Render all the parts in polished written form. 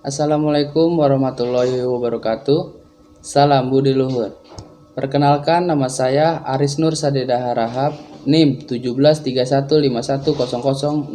Assalamualaikum warahmatullahi wabarakatuh. Salam budi luhur. Perkenalkan, nama saya Aris Nur Sadeda Harahap, NIM 1731510069.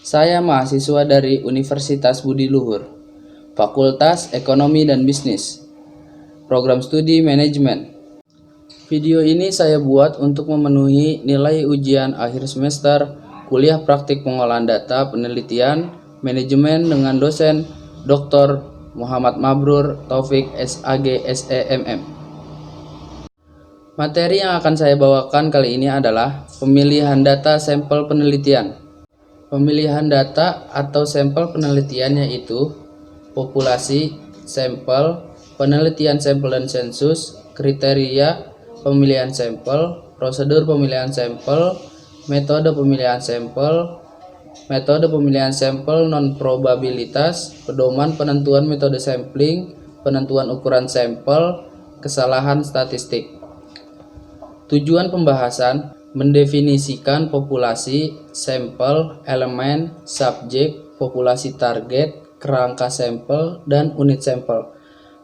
Saya mahasiswa dari Universitas Budi Luhur, Fakultas Ekonomi dan Bisnis, Program Studi Manajemen. Video ini saya buat untuk memenuhi nilai ujian akhir semester kuliah praktik pengolahan data penelitian manajemen dengan dosen Dr. Muhammad Mabrur Taufik SAG SEMM. Materi yang akan saya bawakan kali ini adalah pemilihan data sampel penelitian. Pemilihan data atau sampel penelitian yaitu populasi, sampel, penelitian sampel dan sensus, kriteria pemilihan sampel, prosedur pemilihan sampel, metode pemilihan sampel, metode pemilihan sampel non-probabilitas, pedoman penentuan metode sampling, penentuan ukuran sampel, kesalahan statistik. Tujuan pembahasan: mendefinisikan populasi, sampel, elemen, subjek, populasi target, kerangka sampel, dan unit sampel.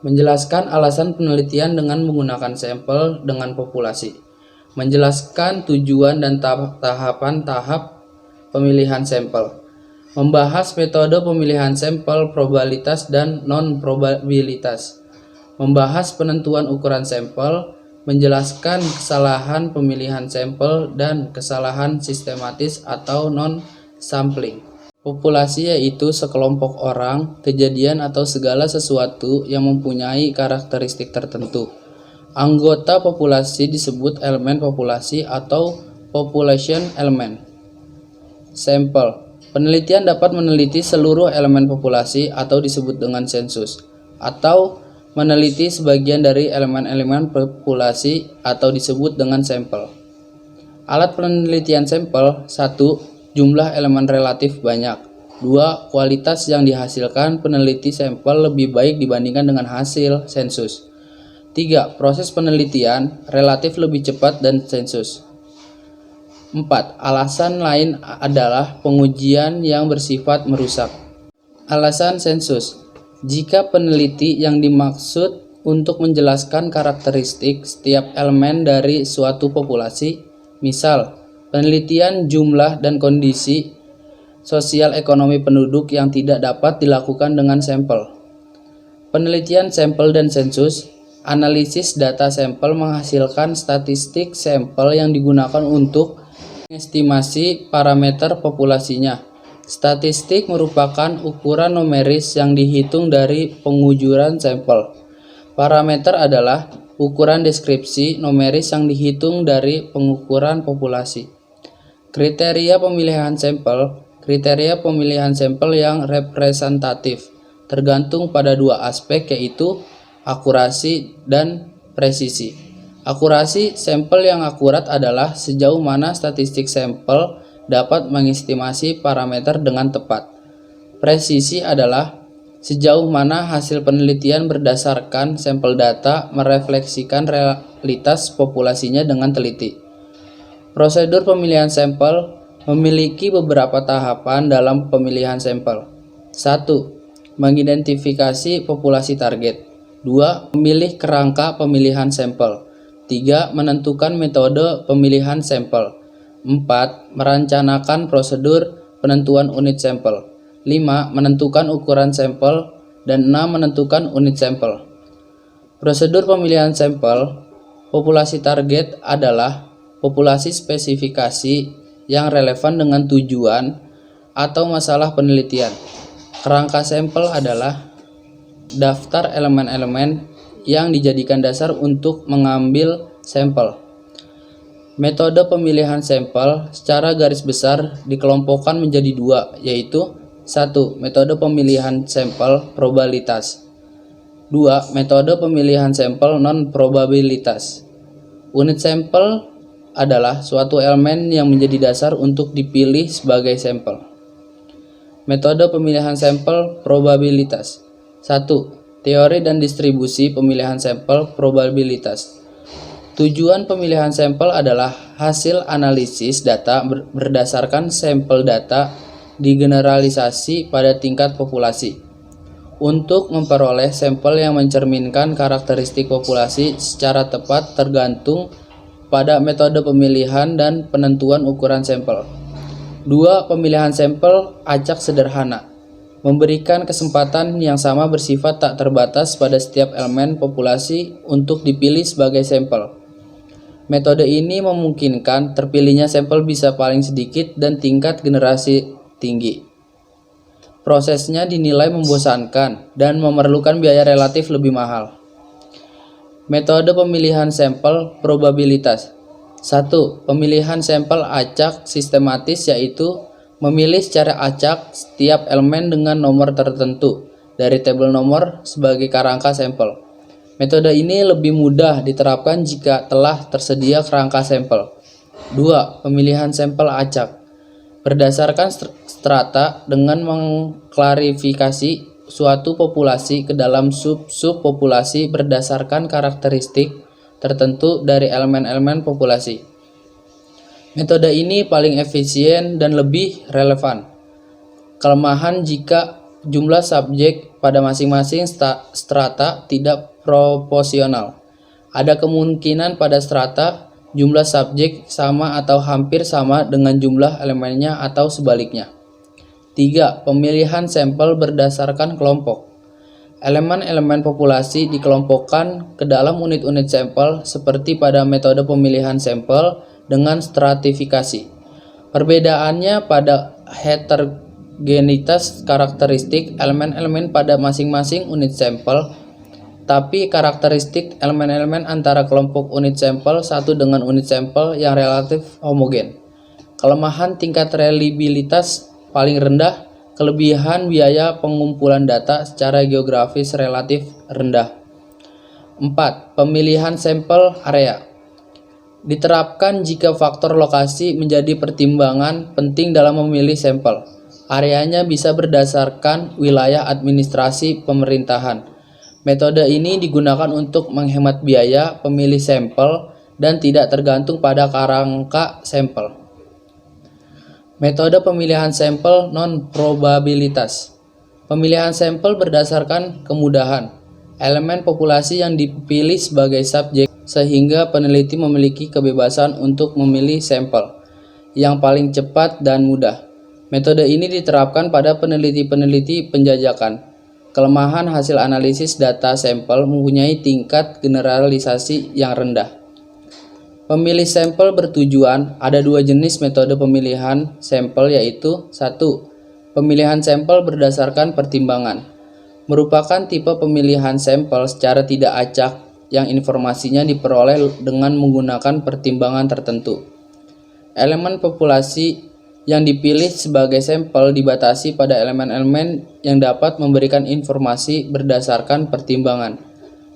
Menjelaskan alasan penelitian dengan menggunakan sampel dengan populasi. Menjelaskan tujuan dan tahapan pemilihan sampel. Membahas metode pemilihan sampel, probabilitas dan non-probabilitas. Membahas penentuan ukuran sampel, menjelaskan kesalahan pemilihan sampel dan kesalahan sistematis atau non-sampling. Populasi yaitu sekelompok orang, kejadian atau segala sesuatu yang mempunyai karakteristik tertentu. Anggota populasi disebut elemen populasi atau population element. Sampel. Penelitian dapat meneliti seluruh elemen populasi atau disebut dengan sensus, atau meneliti sebagian dari elemen-elemen populasi atau disebut dengan sampel. Alat penelitian sampel: 1. Jumlah elemen relatif banyak. 2. Kualitas yang dihasilkan peneliti sampel lebih baik dibandingkan dengan hasil sensus. 3. Proses penelitian relatif lebih cepat dan sensus. 4. Alasan lain adalah pengujian yang bersifat merusak. Alasan sensus: jika peneliti yang dimaksud untuk menjelaskan karakteristik setiap elemen dari suatu populasi, misal penelitian jumlah dan kondisi sosial ekonomi penduduk yang tidak dapat dilakukan dengan sampel. Penelitian sampel dan sensus: analisis data sampel menghasilkan statistik sampel yang digunakan untuk mengestimasi parameter populasinya. Statistik merupakan ukuran numeris yang dihitung dari pengujuran sampel. Parameter adalah ukuran deskripsi numeris yang dihitung dari pengukuran populasi. Kriteria pemilihan sampel: kriteria pemilihan sampel yang representatif tergantung pada dua aspek, yaitu akurasi dan presisi. Akurasi: sampel yang akurat adalah sejauh mana statistik sampel dapat mengestimasi parameter dengan tepat. Presisi adalah sejauh mana hasil penelitian berdasarkan sampel data merefleksikan realitas populasinya dengan teliti. Prosedur pemilihan sampel memiliki beberapa tahapan dalam pemilihan sampel. 1. Mengidentifikasi populasi target. 2. Memilih kerangka pemilihan sampel. 3. Menentukan metode pemilihan sampel. 4. Merencanakan prosedur penentuan unit sampel. 5. Menentukan ukuran sampel. Dan 6. Menentukan unit sampel. Prosedur pemilihan sampel. Populasi target adalah populasi spesifikasi yang relevan dengan tujuan atau masalah penelitian. Kerangka sampel adalah daftar elemen-elemen yang dijadikan dasar untuk mengambil sampel. Metode pemilihan sampel secara garis besar dikelompokkan menjadi dua, yaitu 1. Metode pemilihan sampel probabilitas. 2. Metode pemilihan sampel non-probabilitas. Unit sampel adalah suatu elemen yang menjadi dasar untuk dipilih sebagai sampel. Metode pemilihan sampel probabilitas. 1. Teori dan distribusi pemilihan sampel probabilitas. Tujuan pemilihan sampel adalah hasil analisis data berdasarkan sampel data digeneralisasi pada tingkat populasi. Untuk memperoleh sampel yang mencerminkan karakteristik populasi secara tepat tergantung pada metode pemilihan dan penentuan ukuran sampel. 2. Pemilihan sampel acak sederhana memberikan kesempatan yang sama bersifat tak terbatas pada setiap elemen populasi untuk dipilih sebagai sampel. Metode ini memungkinkan terpilihnya sampel bisa paling sedikit dan tingkat generasi tinggi. Prosesnya dinilai membosankan dan memerlukan biaya relatif lebih mahal. Metode pemilihan sampel probabilitas. 1. Pemilihan sampel acak sistematis yaitu memilih secara acak setiap elemen dengan nomor tertentu dari tabel nomor sebagai kerangka sampel. Metode ini lebih mudah diterapkan jika telah tersedia kerangka sampel. 2. Pemilihan sampel acak. Berdasarkan strata dengan mengklarifikasi suatu populasi ke dalam sub-sub populasi berdasarkan karakteristik tertentu dari elemen-elemen populasi. Metode ini paling efisien dan lebih relevan. Kelemahan jika jumlah subjek pada masing-masing strata tidak proporsional. Ada kemungkinan pada strata jumlah subjek sama atau hampir sama dengan jumlah elemennya atau sebaliknya. 3. Pemilihan sampel berdasarkan kelompok. Elemen-elemen populasi dikelompokkan ke dalam unit-unit sampel seperti pada metode pemilihan sampel dengan stratifikasi. Perbedaannya pada heterogenitas karakteristik elemen-elemen pada masing-masing unit sampel, tapi karakteristik elemen-elemen antara kelompok unit sampel satu dengan unit sampel yang relatif homogen. Kelemahan tingkat reliabilitas paling rendah, kelebihan biaya pengumpulan data secara geografis relatif rendah. 4. Pemilihan sampel area. Diterapkan jika faktor lokasi menjadi pertimbangan penting dalam memilih sampel. Areanya bisa berdasarkan wilayah administrasi pemerintahan. Metode ini digunakan untuk menghemat biaya pemilih sampel dan tidak tergantung pada kerangka sampel. Metode pemilihan sampel non-probabilitas. Pemilihan sampel berdasarkan kemudahan elemen populasi yang dipilih sebagai subjek sehingga peneliti memiliki kebebasan untuk memilih sampel yang paling cepat dan mudah. Metode ini diterapkan pada peneliti-peneliti penjajakan. Kelemahan hasil analisis data sampel mempunyai tingkat generalisasi yang rendah. Pemilih sampel bertujuan. Ada dua jenis metode pemilihan sampel yaitu 1. Pemilihan sampel berdasarkan pertimbangan. Merupakan tipe pemilihan sampel secara tidak acak yang informasinya diperoleh dengan menggunakan pertimbangan tertentu. Elemen populasi yang dipilih sebagai sampel dibatasi pada elemen-elemen yang dapat memberikan informasi berdasarkan pertimbangan.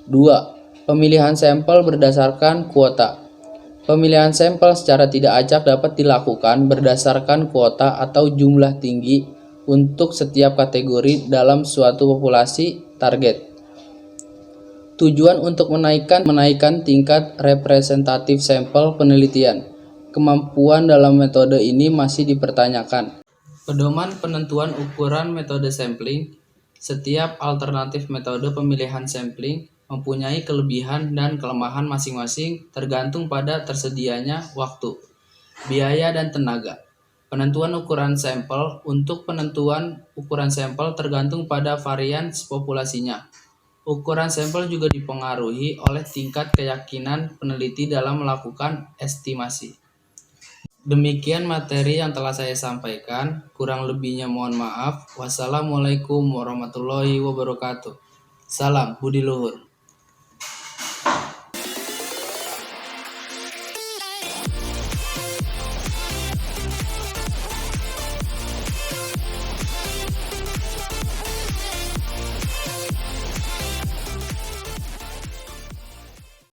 2. Pemilihan sampel berdasarkan kuota. Pemilihan sampel secara tidak acak dapat dilakukan berdasarkan kuota atau jumlah tinggi untuk setiap kategori dalam suatu populasi target. Tujuan untuk menaikkan tingkat representatif sampel penelitian. Kemampuan dalam metode ini masih dipertanyakan. Pedoman penentuan ukuran metode sampling. Setiap alternatif metode pemilihan sampling mempunyai kelebihan dan kelemahan masing-masing tergantung pada tersedianya waktu, biaya, dan tenaga. Penentuan ukuran sampel. Untuk penentuan ukuran sampel tergantung pada varians populasinya. Ukuran sampel juga dipengaruhi oleh tingkat keyakinan peneliti dalam melakukan estimasi. Demikian materi yang telah saya sampaikan, kurang lebihnya mohon maaf. Wassalamualaikum warahmatullahi wabarakatuh. Salam Budi Luhur.